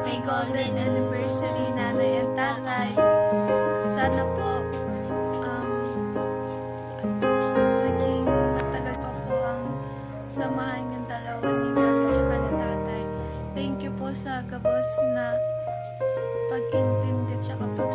Happy golden anniversary, nanay at tatay. Sana po maging matagal pa po ang samahan yung dalawa ni nanay at ni tatay. Thank you po sa gabos na pag-intindi at pag